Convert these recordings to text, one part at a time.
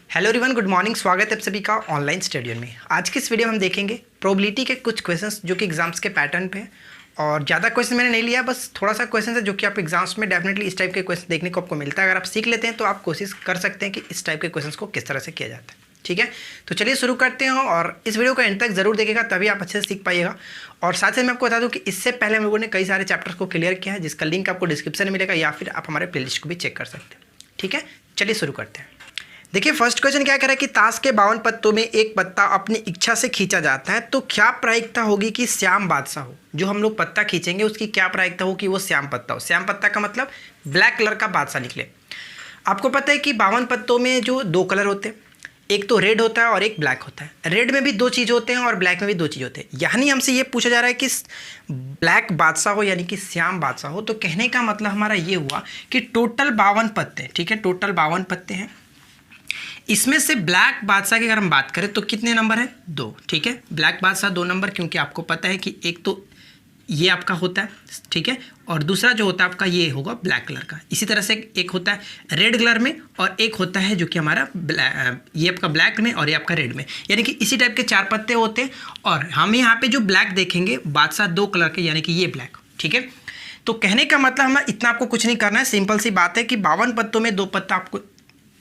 Hello everyone, good morning. स्वागत है आप सभी का ऑनलाइन स्टडी में। आज की इस वीडियो में हम देखेंगे प्रोबेबिलिटी के कुछ क्वेश्चंस जो कि एग्जाम्स के पैटर्न पे हैं। और ज़्यादा क्वेश्चन मैंने नहीं लिया, बस थोड़ा सा क्वेश्चन है जो कि आप एग्जाम्स में डेफिनेटली इस टाइप के क्वेश्चन देखने को आपको मिलता है। अगर आप सीख लेते हैं तो आप कोशिश कर सकते हैं कि इस टाइप के क्वेश्चन को किस तरह से किया जाता है। ठीक है, तो चलिए शुरू करते हैं और इस वीडियो को एंड तक जरूर देखिएगा, तभी आप अच्छे से सीख पाइएगा। और साथ ही मैं आपको बता दूं कि इससे पहले हम लोगों ने कई सारे चैप्टर्स को क्लियर किया है, जिसका लिंक आपको डिस्क्रिप्शन में मिलेगा या फिर आप हमारे प्लेलिस्ट को भी चेक कर सकते हैं। ठीक है, चलिए शुरू करते हैं। देखिए फर्स्ट क्वेश्चन क्या कह रहा है कि ताश के 52 पत्तों में एक पत्ता अपनी इच्छा से खींचा जाता है, तो क्या प्रायिकता होगी कि श्याम बादशाह हो। जो हम लोग पत्ता खींचेंगे उसकी क्या प्रायिकता हो कि वो श्याम पत्ता हो। श्याम पत्ता का मतलब ब्लैक कलर का बादशाह निकले। आपको पता है कि 52 पत्तों में जो दो कलर होते हैं, एक तो रेड होता है और एक ब्लैक होता है। रेड में भी दो चीज़ होते हैं और ब्लैक में भी दो चीज़ होते हैं। यानी हमसे ये पूछा जा रहा है कि ब्लैक बादशाह हो यानी कि श्याम बादशाह हो। तो कहने का मतलब हमारा ये हुआ कि टोटल 52 पत्ते, ठीक है, टोटल 52 पत्ते हैं। इसमें से ब्लैक बादशाह की अगर हम बात करें तो कितने नंबर है? 2। ठीक है, ब्लैक बादशाह 2 नंबर, क्योंकि आपको पता है कि एक तो ये आपका होता है, ठीक है, और दूसरा जो होता है आपका ये होगा ब्लैक कलर का। इसी तरह से एक होता है रेड कलर में और एक होता है जो कि हमारा ये आपका ब्लैक में और ये आपका रेड में। यानी कि इसी टाइप के 4 पत्ते होते हैं। और हम यहाँ पे जो ब्लैक देखेंगे बादशाह 2 कलर के, यानी कि ये ब्लैक। ठीक है, तो कहने का मतलब हमें इतना आपको कुछ नहीं करना है। सिंपल सी बात है कि 52 पत्तों में 2 पत्ता आपको,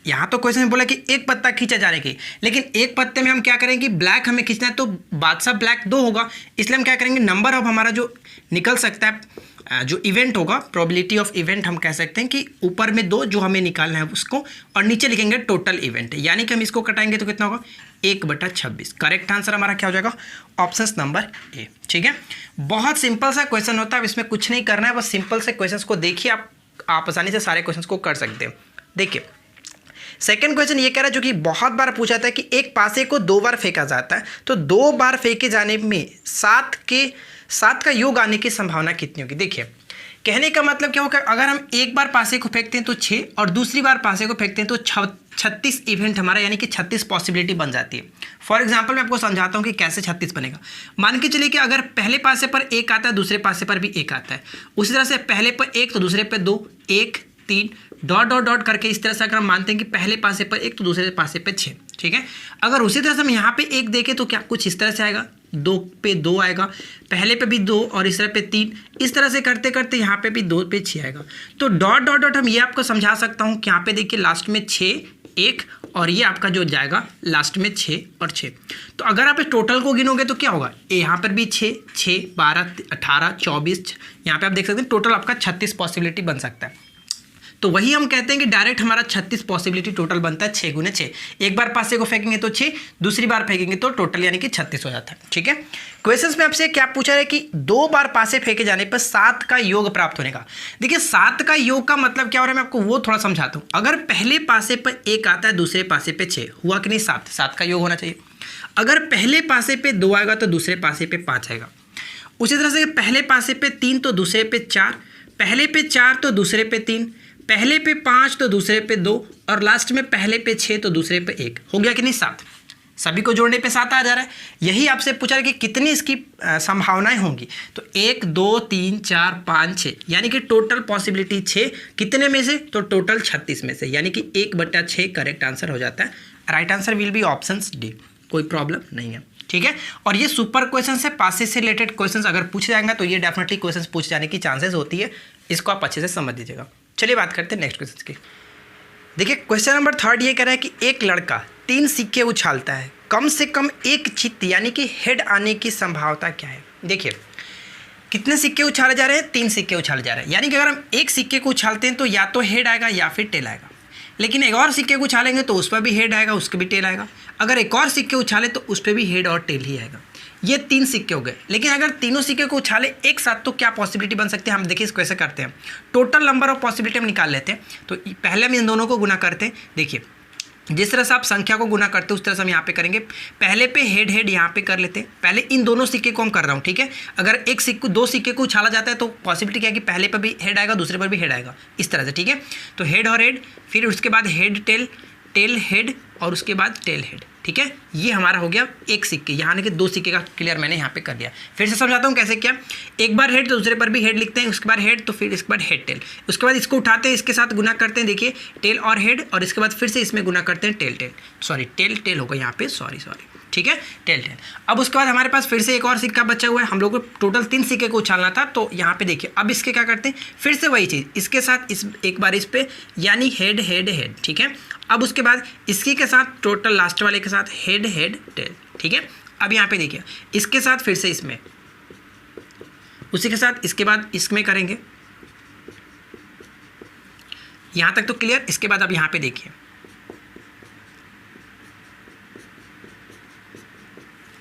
यहाँ तो क्वेश्चन में बोला कि एक पत्ता खींचा जाने की, लेकिन एक पत्ते में हम क्या करेंगे कि ब्लैक हमें खींचना है, तो बादशाह ब्लैक 2 होगा। इसलिए हम क्या करेंगे, नंबर ऑफ हमारा जो निकल सकता है, जो इवेंट होगा, प्रोबेबिलिटी ऑफ इवेंट हम कह सकते हैं कि ऊपर में 2 जो हमें निकालना है उसको, और नीचे लिखेंगे टोटल इवेंट। यानी कि हम इसको कटाएंगे तो कितना होगा, 1/26। करेक्ट आंसर हमारा क्या हो जाएगा, ऑप्शन नंबर ए। ठीक है, बहुत सिंपल सा क्वेश्चन होता है, इसमें कुछ नहीं करना है, बस सिंपल से क्वेश्चन को देखिए, आप आसानी से सारे क्वेश्चन को कर सकते हैं। देखिए सेकेंड क्वेश्चन ये कह रहा है, जो कि बहुत बार पूछा था, कि एक पासे को 2 बार फेंका जाता है, तो 2 बार फेंके जाने में 7 का योग आने की संभावना कितनी होगी। देखिए कहने का मतलब क्या होगा, अगर हम एक बार पासे को फेंकते हैं तो 6 और दूसरी बार पासे को फेंकते हैं तो 36 इवेंट हमारा, यानी कि 36 पॉसिबिलिटी बन जाती है। फॉर एग्जांपल मैं आपको समझाता हूँ कि कैसे 36 बनेगा। मान के चलिए कि अगर पहले पासे पर 1 आता है, दूसरे पासे पर भी 1 आता है, उसी तरह से पहले पर 1 तो दूसरे पर 2, 1, 3 डॉट डॉट डॉट करके इस तरह से अगर हम मानते हैं कि पहले पासे पर 1 तो दूसरे पासे पे 6। ठीक है, अगर उसी तरह से हम यहाँ पे 1 देखें तो क्या कुछ इस तरह से आएगा, 2 पे 2 आएगा, पहले पे भी 2 और इस तरह पे 3, इस तरह से करते करते यहाँ पे भी 2 पे 6 आएगा। तो डॉट डॉट डॉट हम ये आपको समझा सकता हूँ कि यहाँ पे देखिए लास्ट में 6, 1 और ये आपका जो जाएगा लास्ट में 6 और 6। तो अगर आप इस टोटल को गिनोगे तो क्या होगा, यहाँ पर भी 6, 6, 12, 18, 24, यहाँ पे आप देख सकते हैं टोटल आपका 36 पॉसिबिलिटी बन सकता है। तो वही हम कहते हैं कि डायरेक्ट हमारा 36 पॉसिबिलिटी टोटल बनता है 6 × 6। एक बार पासे को फेंकेंगे तो 6, दूसरी बार फेंकेंगे तो टोटल यानी कि 36 हो जाता है। ठीक है, क्वेश्चंस में आपसे क्या पूछा है कि 2 बार पासे फेंके जाने पर 7 का योग प्राप्त होने का। देखिए 7 का योग का मतलब क्या हो रहा है, मैं आपको वो थोड़ा समझाता हूँ। अगर पहले पासे पर 1 आता है, दूसरे पासे पे 6, हुआ कि नहीं, 7 का योग होना चाहिए। अगर पहले पासे पे 2 आएगा तो दूसरे पासे पे 5 आएगा। उसी तरह से पहले पासे पे 3 तो दूसरे पे 4, पहले पे 4 तो दूसरे पे 3, पहले पे 5 तो दूसरे पे 2 और लास्ट में पहले पे 6 तो दूसरे पे 1। हो गया कि नहीं, 7। सभी को जोड़ने पे 7 आ जा रहा है। यही आपसे पूछा है कि कितनी इसकी संभावनाएं होंगी। तो 1, 2, 3, 4, 5, 6, यानी कि टोटल पॉसिबिलिटी 6 कितने में से, तो टोटल 36 में से, यानी कि 1/6 करेक्ट आंसर हो जाता है। Right answer will be option D, कोई प्रॉब्लम नहीं है। ठीक है, और ये सुपर क्वेश्चन है, पासेस से रिलेटेड क्वेश्चन अगर पूछे जाएंगे तो ये डेफिनेटली क्वेश्चन पूछ जाने की चांसेस होती है। इसको आप अच्छे से समझ लीजिएगा। चलिए बात करते हैं नेक्स्ट क्वेश्चन की। देखिए क्वेश्चन नंबर 3 ये कह रहा है कि एक लड़का 3 सिक्के उछालता है, कम से कम एक चित्त यानी कि हेड आने की संभावना क्या है। देखिए कितने सिक्के उछाले जा रहे हैं, 3 सिक्के उछाले जा रहे हैं। यानी कि अगर हम एक सिक्के को उछालते हैं तो या तो हेड आएगा या फिर टेल आएगा। लेकिन एक और सिक्के को उछालेंगे तो उस पर भी हेड आएगा, उसके भी टेल आएगा। अगर एक और सिक्के उछाले तो उस पर भी हेड और टेल ही आएगा। ये 3 सिक्के हो गए। लेकिन अगर तीनों सिक्के को उछाले एक साथ तो क्या पॉसिबिलिटी बन सकती है, हम देखिए इसको कैसे करते हैं। टोटल नंबर ऑफ पॉसिबिलिटी हम निकाल लेते हैं। तो पहले हम इन दोनों को गुना करते हैं। देखिए जिस तरह से आप संख्या को गुना करते हैं उस तरह से हम यहाँ पे करेंगे। पहले पे हेड हेड यहाँ पे कर लेते हैं। पहले इन दोनों सिक्के को हम कर रहा हूँ, ठीक है। अगर एक सिक्के 2 सिक्के को उछाला जाता है तो पॉसिबिलिटी क्या है कि पहले पर भी हेड आएगा, दूसरे पर भी हेड आएगा, इस तरह से, ठीक है। तो हेड और हेड, फिर उसके बाद हेड टेल, टेल हेड, और उसके बाद टेल हेड। ठीक है, ये हमारा हो गया एक सिक्के, यहाँ आने के 2 सिक्के का क्लियर मैंने यहाँ पे कर दिया। फिर से समझाता हूँ कैसे किया। एक बार हेड तो दूसरे पर भी हेड लिखते हैं, उसके बाद हेड तो फिर इसके बाद हेड टेल, उसके बाद इसको उठाते हैं, इसके साथ गुना करते हैं, देखिए टेल और हेड, और इसके बाद फिर से इसमें गुना करते हैं tail tail, sorry tail tail होगा यहाँ पे, सॉरी ठीक है, टेल टेल। अब उसके बाद हमारे पास फिर से एक और सिक्का बचा हुआ है, हम लोग को टोटल 3 सिक्के को उछालना था। तो यहाँ पे देखिए अब इसके क्या करते हैं, फिर से वही चीज़ इसके साथ इस एक बार इस पे, यानी हेड हेड हेड। ठीक है, अब उसके बाद इसकी के साथ टोटल लास्ट वाले के साथ हेड हेड टेल। ठीक है, अब यहाँ पे देखिए इसके साथ फिर से इसमें, उसी के साथ इसके बाद इसमें करेंगे। यहाँ तक तो क्लियर। इसके बाद अब यहाँ पे देखिए,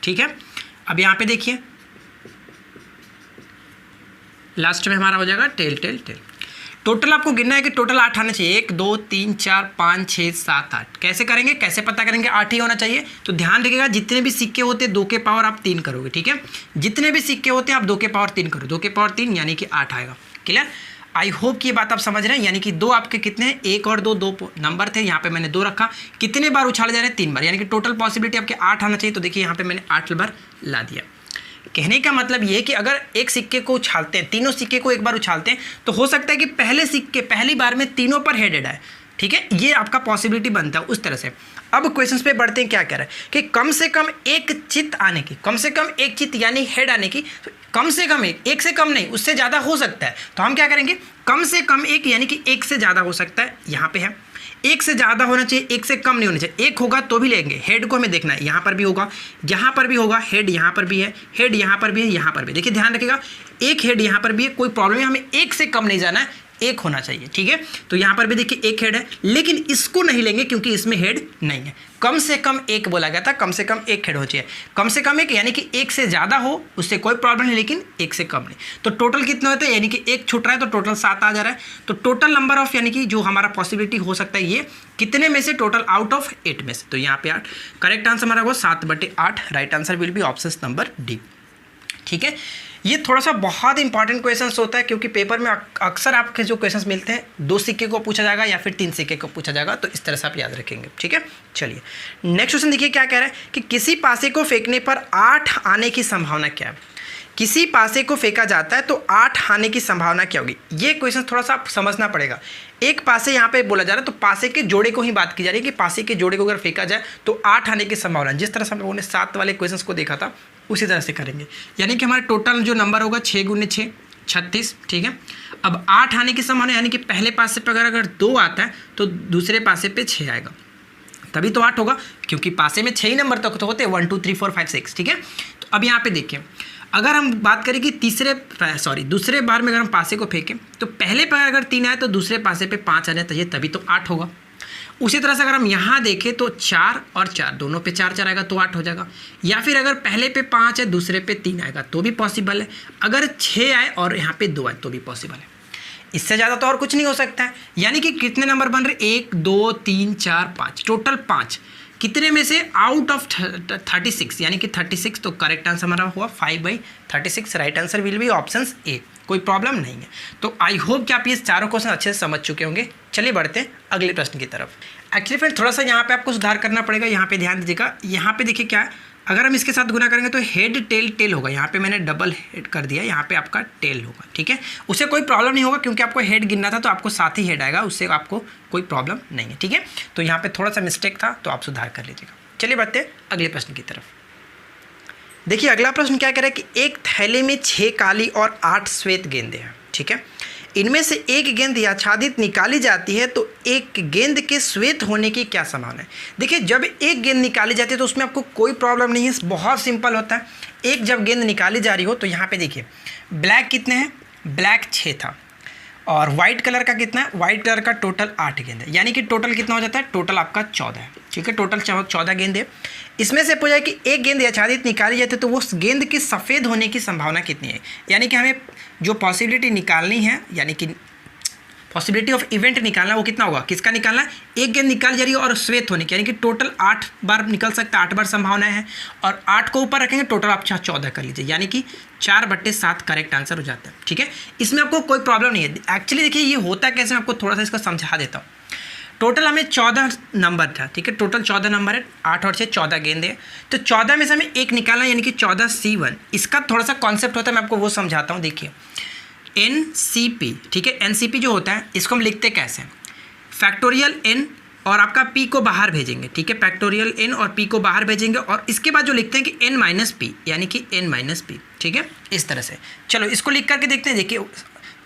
ठीक है, अब यहाँ पे देखिए लास्ट में हमारा हो जाएगा टेल टेल टेल। टोटल आपको गिनना है कि टोटल 8 आने चाहिए, 1 2 3 4 5 6 7 8। कैसे करेंगे, कैसे पता करेंगे 8 ही होना चाहिए। तो ध्यान रखिएगा जितने भी सिक्के होते हैं 2 के पावर आप 3 करोगे। ठीक है, जितने भी सिक्के होते हैं आप 2 के पावर 3 करो, 2 के पावर 3 यानी कि 8 आएगा। क्लियर, आई होप कि ये बात आप समझ रहे हैं। यानी कि 2 आपके कितने हैं, 1 और 2 नंबर थे, यहाँ पे मैंने 2 रखा। कितने बार उछाले जा रहे हैं, 3 बार, यानी कि टोटल पॉसिबिलिटी आपके 8 आना चाहिए। तो देखिए यहाँ पे मैंने 8 बार ला दिया। कहने का मतलब ये है कि अगर एक सिक्के को उछालते हैं, तीनों सिक्के को एक बार उछालते हैं, तो हो सकता है कि पहले सिक्के पहली बार में तीनों पर हेडेड आए। ठीक है, ये आपका पॉसिबिलिटी बनता है उस तरह से। अब क्वेश्चंस पे बढ़ते हैं। क्या कह रहा है कि कम से कम एक चित आने की, कम से कम एक चित यानी हेड आने की, तो कम से कम एक से कम नहीं, उससे ज़्यादा हो सकता है। तो हम क्या करेंगे, कम से कम एक यानी कि एक से ज़्यादा हो सकता है, यहाँ पे है। एक से ज़्यादा होना चाहिए, एक से कम नहीं होना चाहिए। एक होगा तो भी लेंगे, हेड को हमें देखना है, यहाँ पर भी होगा, यहाँ पर भी होगा, हेड यहाँ पर भी है, हेड यहाँ पर भी है, यहाँ पर भी। देखिए ध्यान रखिएगा, एक हेड यहाँ पर भी है, कोई प्रॉब्लम है, हमें एक से कम नहीं जाना है, एक होना चाहिए। ठीक है, तो यहाँ पर भी देखिए एक हेड है, लेकिन इसको नहीं लेंगे क्योंकि इसमें हेड नहीं है। कम से कम एक बोला गया था, कम से कम एक हेड हो चाहिए। कम से कम एक यानी कि एक से ज़्यादा हो, उससे कोई प्रॉब्लम नहीं, लेकिन एक से कम नहीं। तो टोटल कितने होते हैं, यानी कि एक छूट रहा है तो टोटल 7 आ जा रहा है। तो टोटल नंबर ऑफ यानी कि जो हमारा पॉसिबिलिटी हो सकता है ये कितने में से, टोटल आउट ऑफ 8 में से। तो यहाँ पे 8, करेक्ट आंसर हमारा होगा 7/8। Right answer will be option number D. ठीक है, ये थोड़ा सा बहुत इंपॉर्टेंट क्वेश्चंस होता है क्योंकि पेपर में अक्सर आपके जो क्वेश्चंस मिलते हैं 2 सिक्के को पूछा जाएगा या फिर 3 सिक्के को पूछा जाएगा। तो इस तरह से आप याद रखेंगे। ठीक है, चलिए नेक्स्ट क्वेश्चन देखिए क्या कह रहा है कि किसी पासे को फेंकने पर 8 आने की संभावना क्या है। किसी पासे को फेंका जाता है तो 8 आने की संभावना क्या होगी। ये क्वेश्चन थोड़ा सा आप समझना पड़ेगा। एक पासे यहाँ पे बोला जा रहा है तो पासे के जोड़े को ही बात की जा रही है कि पासे के जोड़े को अगर फेंका जाए तो 8 आने की संभावना। जिस तरह से हम लोगों ने 7 वाले क्वेश्चंस को देखा था उसी तरह से करेंगे। यानी कि हमारा टोटल जो नंबर होगा 6 × 6 36। ठीक है, अब 8 आने की संभावना यानी कि पहले पासे पे अगर 2 आता है तो दूसरे पासे पे 6 आएगा, तभी तो 8 होगा क्योंकि पासे में 6 ही नंबर तक तो होते हैं, 1 2 3 4 5 6। ठीक है, तो अब यहाँ पे देखिए अगर हम बात करें कि दूसरे बार में अगर हम पासे को फेंकें तो पहले पर अगर 3 आए तो दूसरे पासे पे 5 आने चाहिए, तभी तो 8 होगा। उसी तरह से अगर हम यहाँ देखें तो 4 और 4 दोनों पे 4 4 आएगा तो 8 हो जाएगा। या फिर अगर पहले पे 5 है दूसरे पे 3 आएगा तो भी पॉसिबल है। अगर 6 आए और यहाँ पे 2 आए तो भी पॉसिबल है। इससे ज़्यादा तो और कुछ नहीं हो सकता है। यानी कि कितने नंबर बन रहे, 1 2 3 4 5, टोटल 5। कितने में से, आउट ऑफ 36 यानी कि 36। तो करेक्ट आंसर हमारा हुआ 5/36। Right answer will be option A. कोई प्रॉब्लम नहीं है। तो आई होप कि आप ये चारों क्वेश्चन अच्छे से समझ चुके होंगे। चलिए बढ़ते हैं अगले प्रश्न की तरफ। एक्चुअली फ्रेंड थोड़ा सा यहाँ पे आपको सुधार करना पड़ेगा। यहाँ पे ध्यान दीजिएगा, यहाँ पे देखिए क्या है, अगर हम इसके साथ गुना करेंगे तो हेड टेल टेल होगा। यहाँ पे मैंने डबल हेड कर दिया, यहाँ पे आपका टेल होगा। ठीक है, उससे कोई प्रॉब्लम नहीं होगा क्योंकि आपको हेड गिनना था तो आपको साथ ही हेड आएगा, उससे आपको कोई प्रॉब्लम नहीं है। ठीक है, तो यहाँ पे थोड़ा सा मिस्टेक था तो आप सुधार कर लीजिएगा। चलिए बढ़ते हैं अगले प्रश्न की तरफ। देखिए अगला प्रश्न क्या कह रहा है कि एक थैले में 6 काली और 8 श्वेत गेंदें हैं। ठीक है, इनमें से एक गेंद आच्छादित निकाली जाती है तो एक गेंद के श्वेत होने की क्या संभावना है। देखिए जब एक गेंद निकाली जाती है तो उसमें आपको कोई प्रॉब्लम नहीं है, बहुत सिंपल होता है। एक जब गेंद निकाली जा रही हो तो यहाँ पे देखिए ब्लैक कितने हैं, ब्लैक 6 था, और वाइट कलर का कितना है, वाइट कलर का टोटल 8 गेंद है। यानी कि टोटल कितना हो जाता है, टोटल आपका 14 है। ठीक है, टोटल 14 गेंद है। इसमें से पूछा है कि एक गेंद आच्छादित निकाली जाती है तो वो गेंद की सफ़ेद होने की संभावना कितनी है। यानी कि हमें जो पॉसिबिलिटी निकालनी है, यानी कि पॉसिबिलिटी ऑफ इवेंट निकालना, वो कितना होगा, किसका निकालना है, एक गेंद निकाल जा रही है और श्वेत होने की, यानी कि टोटल 8 बार निकल सकता है, 8 बार संभावना है। और 8 को ऊपर रखेंगे, टोटल आप 14 कर लीजिए, यानी कि 4/7 करेक्ट आंसर हो जाता है। ठीक है, इसमें आपको कोई प्रॉब्लम नहीं है। एक्चुअली देखिए ये होता कैसे, मैं आपको थोड़ा सा इसका समझा देता हूँ। टोटल हमें 14 नंबर था, ठीक है, टोटल 14 नंबर है, 8 और 6 14 गेंदे हैं। तो 14 में से हमें एक निकालना, यानी कि 14C1। इसका थोड़ा सा कॉन्सेप्ट होता है, मैं आपको वो समझाता हूँ। देखिए NCP, ठीक है, NCP जो होता है इसको हम लिखते कैसे हैं, फैक्टोरियल n और आपका p को बाहर भेजेंगे, ठीक है, फैक्टोरियल n और p को बाहर भेजेंगे और इसके बाद जो लिखते हैं कि n माइनस पी, यानी कि n माइनस पी, ठीक है, इस तरह से। चलो इसको लिख करके देखते हैं। देखिए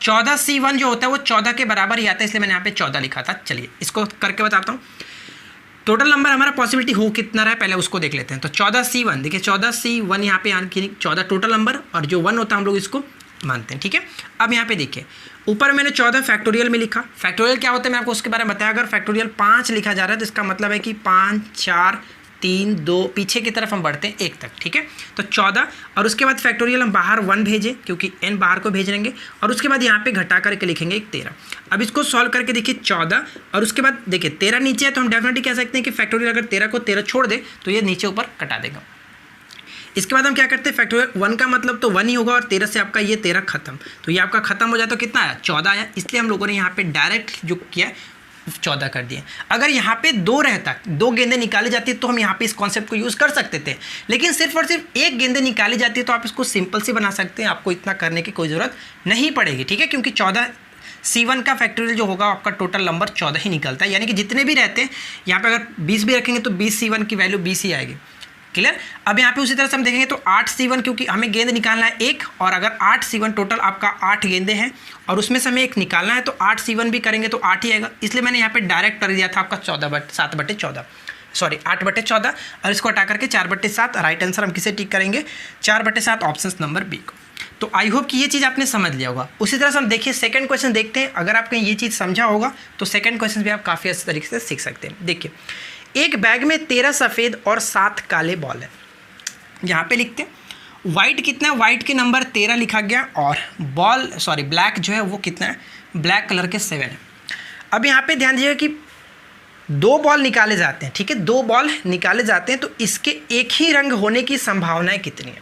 14C1 जो होता है वो 14 के बराबर ही आता है, इसलिए मैंने यहाँ पे 14 लिखा था। चलिए इसको करके बताता हूँ। टोटल नंबर हमारा पॉसिबिलिटी हो कितना रहा है पहले उसको देख लेते हैं। तो 14C1, देखिए 14C1 यहाँ पे यानी कि 14 टोटल नंबर, और जो 1 होता है हम लोग इसको मानते हैं, ठीक है। अब यहाँ पे देखिए ऊपर मैंने 14 फैक्टोरियल में लिखा। फैक्टोरियल क्या होता है मैं आपको उसके बारे में बताया। अगर फैक्टोरियल 5 लिखा जा रहा है तो इसका मतलब है कि 5 4 3 2 पीछे की तरफ हम बढ़ते हैं 1 तक, ठीक है। तो 14 और उसके बाद फैक्टोरियल हम बाहर 1 भेजें क्योंकि n बाहर को भेज देंगे, और उसके बाद यहाँ पे घटा करके लिखेंगे एक 13। अब इसको सॉल्व करके देखिए 14 और उसके बाद देखिए 13 नीचे है, तो हम डेफिनेटली कह सकते हैं कि फैक्टोरियल अगर 13 को 13 छोड़ दे तो ये नीचे ऊपर कटा देगा। इसके बाद हम क्या करते हैं, फैक्टोरियल 1 का मतलब तो 1 ही होगा, और 13 से आपका ये 13 खत्म, तो ये आपका खत्म हो जाए तो कितना आया, 14 आया। इसलिए हम लोगों ने यहाँ पे डायरेक्ट जो किया 14 कर दिए। अगर यहाँ पे 2 रहता, 2 गेंदें निकाली जाती तो हम यहाँ पे इस कॉन्सेप्ट को यूज़ कर सकते थे, लेकिन सिर्फ और सिर्फ 1 गेंदें निकाली जाती है तो आप इसको सिंपल से बना सकते हैं, आपको इतना करने की कोई ज़रूरत नहीं पड़ेगी, ठीक है। क्योंकि 14C1 का फैक्टोरियल जो होगा आपका टोटल नंबर 14 ही निकलता है, यानी कि जितने भी रहते हैं यहाँ पे अगर 20 भी रखेंगे तो 20C1 की वैल्यू 20 ही आएगी। क्लियर। अब यहाँ पे उसी तरह से हम देखेंगे तो 8C1, क्योंकि हमें गेंद निकालना है 1, और अगर 8C1 टोटल आपका 8 गेंदे हैं और उसमें से हमें 1 निकालना है तो 8C1 भी करेंगे तो 8 ही आएगा। इसलिए मैंने यहाँ पे डायरेक्ट कर दिया था आपका 7/14, सॉरी 8/14, और इसको हटा करके 4/7। राइट आंसर हम किसे टिक करेंगे, 4/7 ऑप्शन नंबर बी को। तो आई होप कि ये चीज़ आपने समझ लिया होगा। उसी तरह से हम देखिए सेकंड क्वेश्चन देखते हैं। अगर आपने ये चीज़ समझा होगा तो सेकंड क्वेश्चन भी आप काफ़ी अच्छे तरीके से सीख सकते हैं। देखिए एक बैग में 13 सफ़ेद और 7 काले बॉल है। यहाँ पे लिखते हैं वाइट कितना है, वाइट के नंबर 13 लिखा गया, और ब्लैक जो है वो कितना है, ब्लैक कलर के 7 है। अब यहाँ पे ध्यान दीजिएगा कि 2 बॉल निकाले जाते हैं, ठीक है, 2 बॉल निकाले जाते हैं तो इसके एक ही रंग होने की संभावनाएं कितनी है।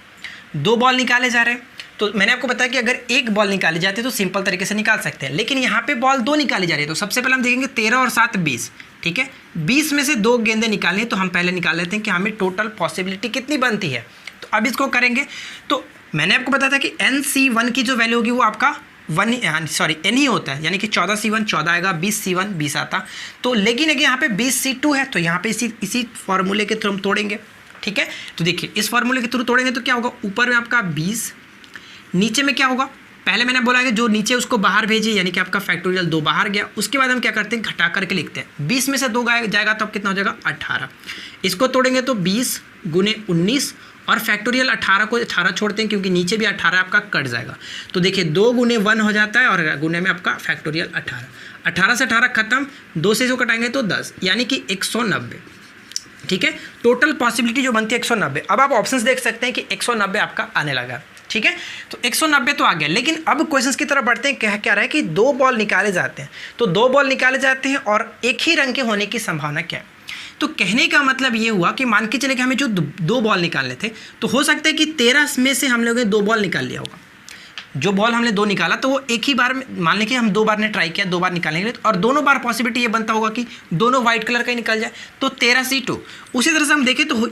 2 बॉल निकाले जा रहे हैं तो मैंने आपको बताया कि अगर 1 बॉल निकाली जाती है तो सिंपल तरीके से निकाल सकते हैं, लेकिन यहाँ पे बॉल 2 निकाली जा रही है। तो सबसे पहले हम देखेंगे 13 और 7 20, ठीक है, 20 में से 2 गेंदें निकालनी है, तो हम पहले निकाल लेते हैं कि हमें टोटल पॉसिबिलिटी कितनी बनती है। तो अब इसको करेंगे तो मैंने आपको बताया था कि NC1 की जो वैल्यू होगी वो आपका n ही होता है, यानी कि 14C1 14 आएगा, 20C1 20 आता। तो लेकिन अगर यहाँ पे 20C2 है तो यहाँ पे इसी फॉर्मूले के थ्रू हम तोड़ेंगे, ठीक है। तो देखिए इस फॉर्मूले के थ्रू तोड़ेंगे तो क्या होगा, ऊपर में आपका 20, नीचे में क्या होगा, पहले मैंने बोला कि जो नीचे उसको बाहर भेजिए, यानी कि आपका फैक्टोरियल 2 बाहर गया। उसके बाद हम क्या करते हैं, घटा करके लिखते हैं, 20 में से 2 जाएगा तो अब कितना हो जाएगा 18। इसको तोड़ेंगे तो 20 गुने 19, और फैक्टोरियल 18 को 18 छोड़ते हैं क्योंकि नीचे भी 18 आपका कट जाएगा। तो देखिए 2 गुने 1 हो जाता है, और गुने में आपका फैक्टोरियल 18 से 18 खत्म, 2 से इसको कटाएंगे तो 10, यानी कि 190, ठीक है। टोटल पॉसिबिलिटी जो बनती है 190। अब आप ऑप्शंस देख सकते हैं कि 190 आपका आने लगा, ठीक है। तो 190 तो आ गया, लेकिन अब क्वेश्चंस की तरफ बढ़ते हैं। क्या रहा है कि 2 बॉल निकाले जाते हैं, तो 2 बॉल निकाले जाते हैं और एक ही रंग के होने की संभावना क्या है। तो कहने का मतलब ये हुआ कि मान के चले कि हमें जो 2 बॉल निकालने थे, तो हो सकता है कि 13 में से हम लोगों ने 2 बॉल निकाल लिया होगा। जो बॉल हमने 2 निकाला तो वो एक ही बार में, मान लें कि हम 2 बार ने ट्राई किया, 2 बार निकालने के लिए, और दोनों बार पॉसिबिलिटी ये बनता होगा कि दोनों वाइट कलर का ही निकल जाए, तो 13C2। उसी तरह से हम देखें तो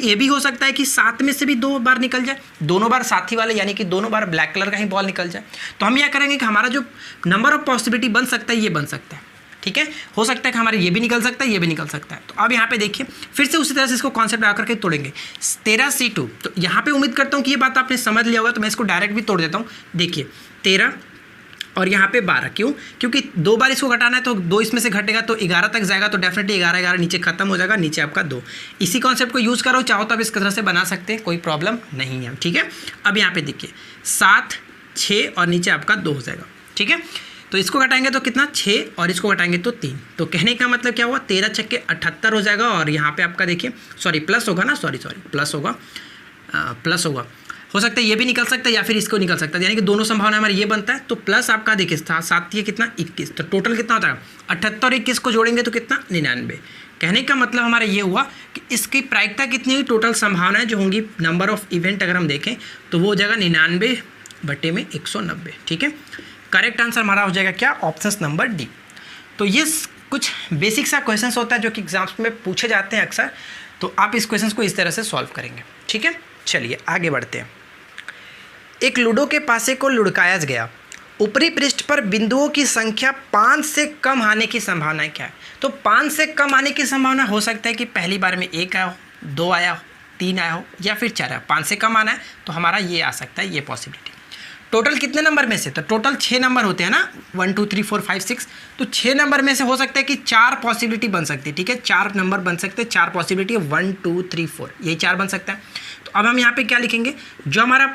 ये भी हो सकता है कि 7 में से भी 2 बार निकल जाए, दोनों बार साथी वाले, यानी कि दोनों बार ब्लैक कलर का ही बॉल निकल जाए। तो हम यह करेंगे कि हमारा जो नंबर ऑफ पॉसिबिलिटी बन सकता है ये बन सकता है, ठीक है। हो सकता है कि हमारे ये भी निकल सकता है, ये भी निकल सकता है। तो अब यहाँ पे देखिए फिर से उसी तरह से इसको कॉन्सेप्ट लगा करके तोड़ेंगे 13C2। तो यहाँ पे उम्मीद करता हूँ कि ये बात आपने समझ लिया होगा, तो मैं इसको डायरेक्ट भी तोड़ देता हूँ। देखिए 13 और यहाँ पे 12, क्यों, क्योंकि 2 बार इसको घटाना है तो 2 इसमें से घटेगा तो 11 तक जाएगा, तो डेफिनेटली 11 नीचे खत्म हो जाएगा, नीचे आपका 2। इसी कॉन्सेप्ट को यूज़ करो, चाहो तो आप इस तरह से बना सकते हैं, कोई प्रॉब्लम नहीं है, ठीक है। अब यहाँ पे देखिए 7 6 और नीचे आपका 2 हो जाएगा, ठीक है। तो इसको घटाएंगे तो कितना 6, और इसको घटाएंगे तो 3। तो कहने का मतलब क्या हुआ, 13 छक्के 78 हो जाएगा, और यहाँ पे आपका देखिए प्लस होगा ना, प्लस होगा। हो सकता है ये भी निकल सकता है या फिर इसको निकल सकता है, यानी कि दोनों संभावना हमारी ये बनता है। तो प्लस आपका देखिए 7 ये कितना 21, तो टोटल कितना होता है 78 और 21 को जोड़ेंगे तो कितना 99। कहने का मतलब हमारा ये हुआ कि इसकी प्रायिकता कितनी हुई, टोटल संभावनाएं जो होंगी नंबर ऑफ इवेंट अगर हम देखें तो वो हो जाएगा 99/190, ठीक है। करेक्ट आंसर हमारा हो जाएगा क्या, ऑप्शन नंबर डी। तो ये कुछ बेसिक सा क्वेश्चंस होता है जो कि एग्जाम्स में पूछे जाते हैं अक्सर, तो आप इस क्वेश्चंस को इस तरह से सॉल्व करेंगे। ठीक है, चलिए आगे बढ़ते हैं। एक लूडो के पासे को लुढ़काया गया, ऊपरी पृष्ठ पर बिंदुओं की संख्या 5 से कम आने की संभावना क्या है? तो 5 से कम आने की संभावना हो सकता है कि पहली बार में 1 आया हो, 2 आया हो, 3 आया हो या फिर 4 आया हो। 5 से कम आना है तो हमारा ये आ सकता है, ये पॉसिबिलिटी। टोटल कितने नंबर में से? तो टोटल 6 नंबर होते हैं ना, 1 2 3 4 5 6, तो 6 नंबर में से हो सकता है कि 4 पॉसिबिलिटी बन सकती है। ठीक है, 4 नंबर बन सकते हैं, 4 पॉसिबिलिटी 1 2 3 4, यही 4 बन सकता है। तो अब हम यहाँ पे क्या लिखेंगे? जो हमारा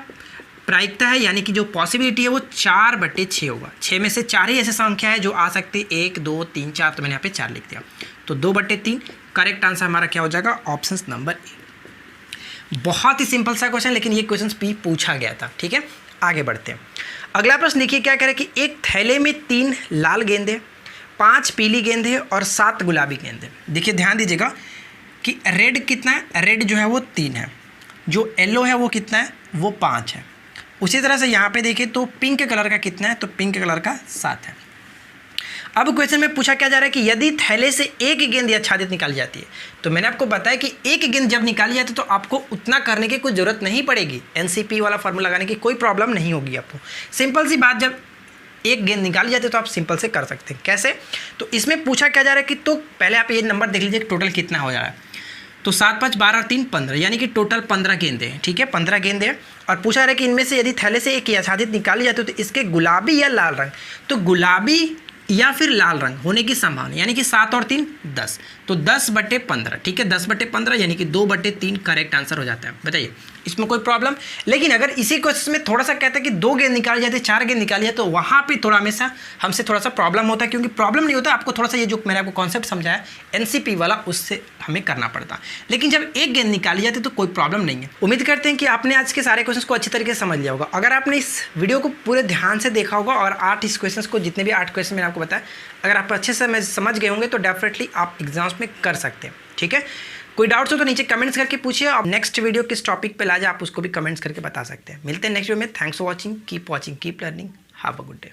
प्रायिकता है यानी कि जो पॉसिबिलिटी है वो 4/6 होगा। 6 में से 4 ही ऐसे संख्या है जो आ सकती है, 1 2 3 4, तो मैंने यहाँ पे 4 लिख दिया। तो 2/3 करेक्ट आंसर हमारा क्या हो जाएगा? Option number A. बहुत ही सिंपल सा क्वेश्चन, लेकिन ये क्वेश्चन भी पूछा गया था। ठीक है, आगे बढ़ते हैं। अगला प्रश्न देखिए क्या कह रहा है कि एक थैले में 3 लाल गेंदे, 5 पीली गेंदे और 7 गुलाबी गेंदे। देखिए ध्यान दीजिएगा कि रेड कितना है? रेड जो है वो 3 है, जो येलो है वो कितना है? वो 5 है। उसी तरह से यहाँ पे देखिए तो पिंक कलर का कितना है? तो पिंक कलर का 7 है। अब क्वेश्चन में पूछा क्या जा रहा है कि यदि थैले से एक गेंद आच्छादित निकाली जाती है, तो मैंने आपको बताया कि एक गेंद जब निकाली जाती है तो आपको उतना करने की कोई ज़रूरत नहीं पड़ेगी। एनसीपी वाला फॉर्मूला लगाने की कोई प्रॉब्लम नहीं होगी आपको। सिंपल सी बात, जब एक गेंद निकाली जाती है तो आप सिंपल से कर सकते हैं। कैसे? तो इसमें पूछा क्या जा रहा है कि तो पहले आप ये नंबर देख लीजिए टोटल कितना हो जा रहा है। तो 7 5 12 3 15, यानी कि टोटल 15 गेंदे हैं। ठीक है, 15 गेंदे हैं और पूछा रहा है कि इनमें से यदि थैले से एक आच्छादित निकाली जाती है तो इसके गुलाबी या लाल रंग, तो गुलाबी या फिर लाल रंग होने की संभावना, यानी कि 7 और 3 10, तो 10/15। ठीक है, 10/15 यानी कि 2/3 करेक्ट आंसर हो जाता है। बताइए इसमें कोई प्रॉब्लम? लेकिन अगर इसी क्वेश्चन में थोड़ा सा कहता है कि 2 गेंद निकाली जाती है, 4 गेंद निकाली जाए, तो वहाँ पे थोड़ा हमेशा हमसे थोड़ा सा प्रॉब्लम होता है। क्योंकि प्रॉब्लम नहीं होता, आपको थोड़ा सा ये जो मैंने आपको कॉन्सेप्ट समझाया एनसीपी वाला, उससे हमें करना पड़ता। लेकिन जब एक गेंद निकाली जाती है तो कोई प्रॉब्लम नहीं है। उम्मीद करते हैं कि आपने आज के सारे क्वेश्चन को अच्छी तरीके से समझ लिया होगा। अगर आपने इस वीडियो को पूरे ध्यान से देखा होगा और 8 इस क्वेश्चन को, जितने भी 8 क्वेश्चन मैंने आपको बताया, अगर आप अच्छे से समझ गए होंगे तो डेफिनेटली आप एग्जाम्स में कर सकते हैं। ठीक है, कोई डाउट्स हो तो नीचे कमेंट्स करके पूछिए। और नेक्स्ट वीडियो किस टॉपिक पे ला जाए आप उसको भी कमेंट्स करके बता सकते हैं। मिलते हैं नेक्स्ट वीडियो में। Thanks for watching, keep keep learning, have a good day.